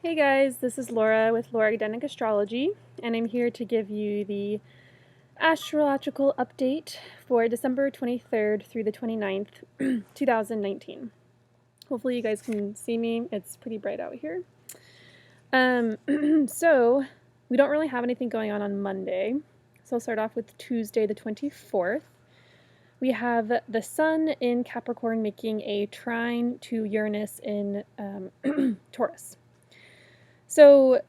Hey guys, this is Laura with Laura Identic Astrology, and I'm here to give you the astrological update for December 23rd through the 29th, 2019. Hopefully you guys can see me. It's pretty bright out here. So we don't really have anything going on Monday, so I'll start off with Tuesday the 24th. We have the Sun in Capricorn making a trine to Uranus in Taurus. So,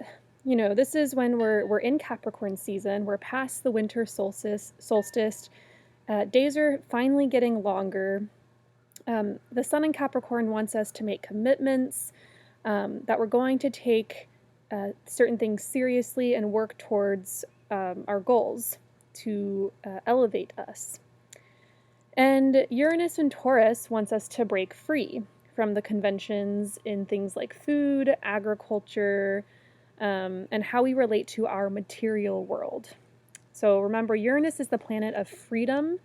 this is when we're in Capricorn season. We're past the winter solstice. Days are finally getting longer. The Sun in Capricorn wants us to make commitments, that we're going to take certain things seriously and work towards our goals to elevate us. And Uranus in Taurus wants us to break free from the conventions in things like food, agriculture, and how we relate to our material world. So remember, Uranus is the planet of freedom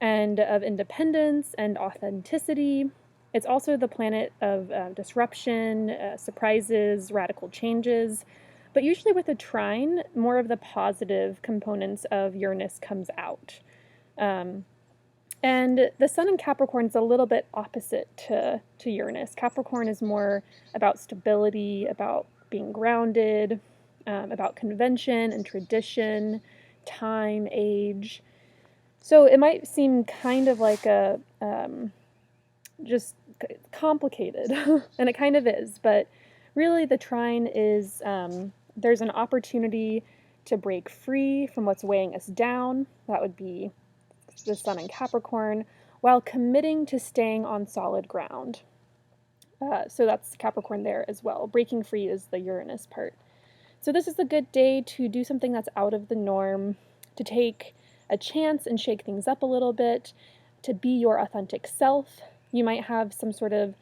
and of independence and authenticity. It's also the planet of disruption, surprises, radical changes. But usually with a trine, more of the positive components of Uranus comes out. And the Sun in Capricorn is a little bit opposite to Uranus. Capricorn is more about stability, about being grounded, about convention and tradition, time, age. So it might seem kind of like a just complicated, and it kind of is, but really the trine is there's an opportunity to break free from what's weighing us down. That would be the Sun in Capricorn, while committing to staying on solid ground. So that's Capricorn there as well. Breaking free is the Uranus part. So this is a good day to do something that's out of the norm, to take a chance and shake things up a little bit, to be your authentic self. You might have some sort of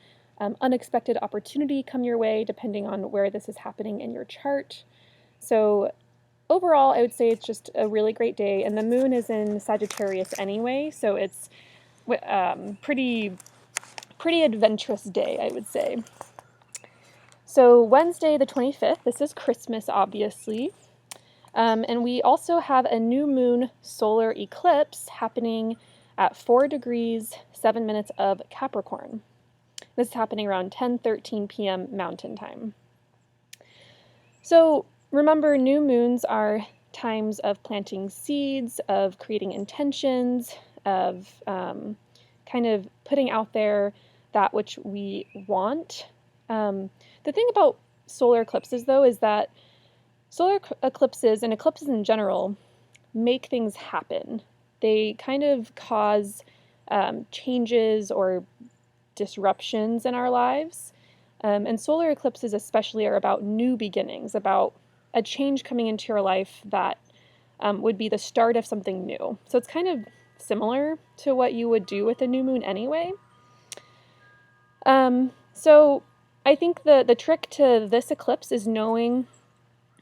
unexpected opportunity come your way, depending on where this is happening in your chart. So overall, I would say it's just a really great day, and the moon is in Sagittarius anyway, so it's pretty adventurous day, I would say. So Wednesday the 25th, this is Christmas, obviously, and we also have a new moon solar eclipse happening at 4 degrees 7 minutes of Capricorn. This is happening around 10:13 p.m. Mountain Time. So remember, new moons are times of planting seeds, of creating intentions, of kind of putting out there that which we want. The thing about solar eclipses, though, is that solar eclipses and eclipses in general make things happen. They kind of cause changes or disruptions in our lives. And solar eclipses especially are about new beginnings, about a change coming into your life that would be the start of something new. So it's kind of similar to what you would do with a new moon anyway. So I think the trick to this eclipse is knowing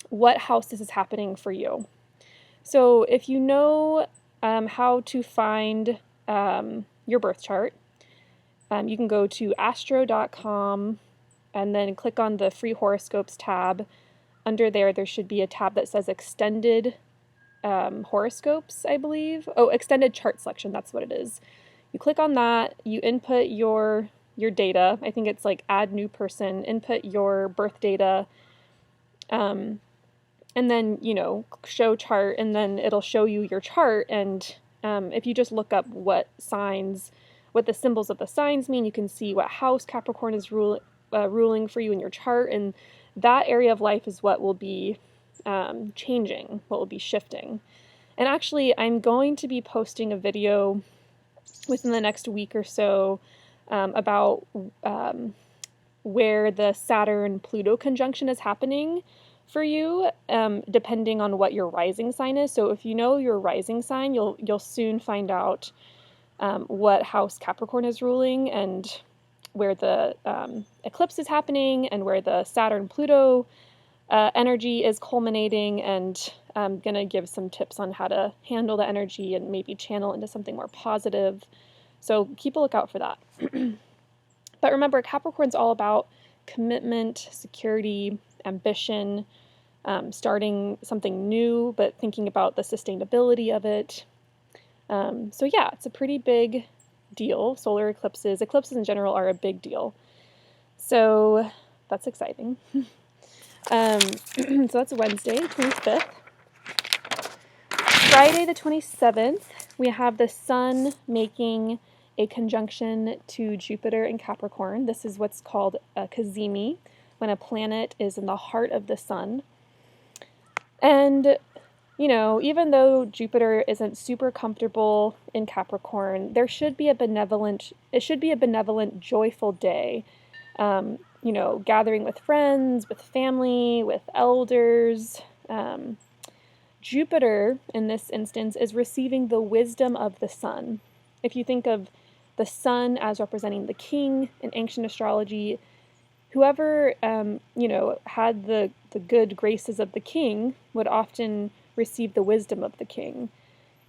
what house this is happening for you. So if you know how to find your birth chart, you can go to astro.com and then click on the free horoscopes tab. Under there should be a tab that says extended horoscopes, I believe. Oh, extended chart selection, that's what it is. You click on that, you input your data. I think it's like add new person, input your birth data, and then, show chart, and then it'll show you your chart. And if you just look up what the symbols of the signs mean, you can see what house Capricorn is ruling for you in your chart, and that area of life is what will be changing, what will be shifting. And actually, I'm going to be posting a video within the next week or so about where the Saturn-Pluto conjunction is happening for you, depending on what your rising sign is. So if you know your rising sign, you'll soon find out what house Capricorn is ruling, and where the eclipse is happening, and where the Saturn-Pluto energy is culminating, and I'm going to give some tips on how to handle the energy and maybe channel into something more positive. So keep a lookout for that. But remember, Capricorn's all about commitment, security, ambition, starting something new, but thinking about the sustainability of it. So yeah, it's a pretty big deal. Solar eclipses, eclipses in general are a big deal. So that's exciting. So that's Wednesday, 25th. Friday the 27th, we have the Sun making a conjunction to Jupiter in Capricorn. This is what's called a cazimi, when a planet is in the heart of the Sun. And, you know, even though Jupiter isn't super comfortable in Capricorn, it should be a benevolent, joyful day. You know, gathering with friends, with family, with elders. Jupiter, in this instance, is receiving the wisdom of the Sun. If you think of the Sun as representing the king in ancient astrology, whoever, you know, had the good graces of the king would often receive the wisdom of the king.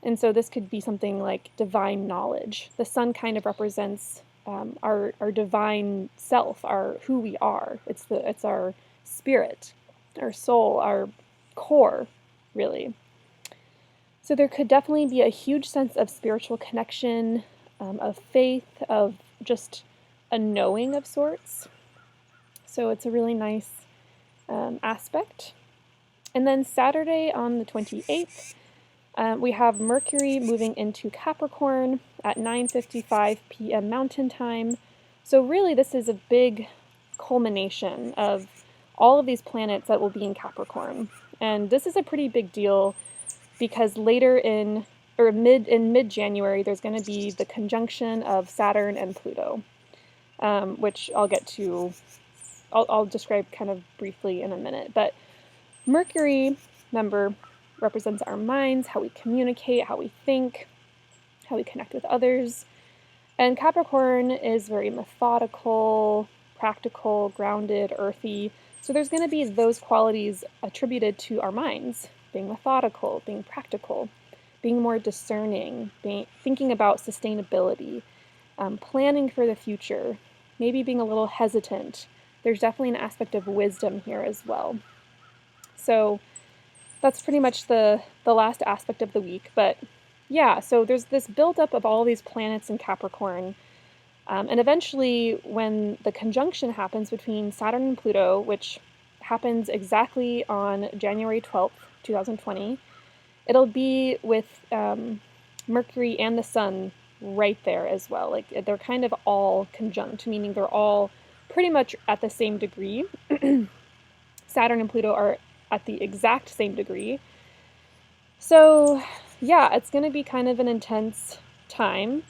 And so this could be something like divine knowledge. The Sun kind of represents our divine self, our who we are. It's our spirit, our soul, our core, really. So there could definitely be a huge sense of spiritual connection, of faith, of just a knowing of sorts. So it's a really nice aspect. And then Saturday on the 28th, we have Mercury moving into Capricorn at 9:55 p.m. Mountain Time. So really this is a big culmination of all of these planets that will be in Capricorn. And this is a pretty big deal because later in mid-January, there's going to be the conjunction of Saturn and Pluto, which I'll get to. I'll describe kind of briefly in a minute. But Mercury, remember, represents our minds, how we communicate, how we think, how we connect with others. And Capricorn is very methodical, practical, grounded, earthy. So there's going to be those qualities attributed to our minds, being methodical, being practical, being more discerning, thinking about sustainability, planning for the future, maybe being a little hesitant. There's definitely an aspect of wisdom here as well. So that's pretty much the last aspect of the week. But yeah, so there's this buildup of all these planets in Capricorn. And eventually, when the conjunction happens between Saturn and Pluto, which happens exactly on January 12th, 2020, it'll be with Mercury and the Sun right there as well. Like, they're kind of all conjunct, meaning they're all pretty much at the same degree. Saturn and Pluto are at the exact same degree. So, yeah, it's going to be kind of an intense time.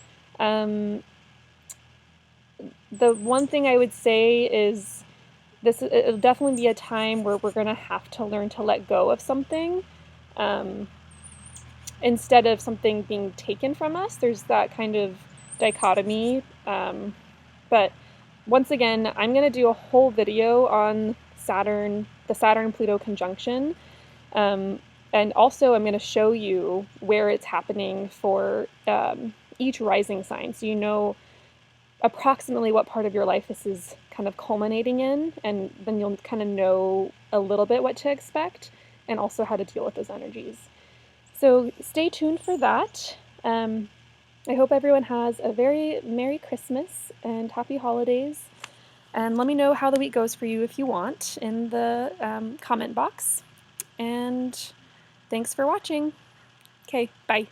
The one thing I would say is it'll definitely be a time where we're going to have to learn to let go of something instead of something being taken from us. There's that kind of dichotomy. But once again, I'm going to do a whole video on the Saturn-Pluto conjunction. And also I'm going to show you where it's happening for each rising sign. So you know approximately what part of your life this is kind of culminating in, and then you'll kind of know a little bit what to expect and also how to deal with those energies. So stay tuned for that. I hope everyone has a very Merry Christmas and Happy Holidays. And let me know how the week goes for you if you want in the comment box. And thanks for watching. Okay, bye.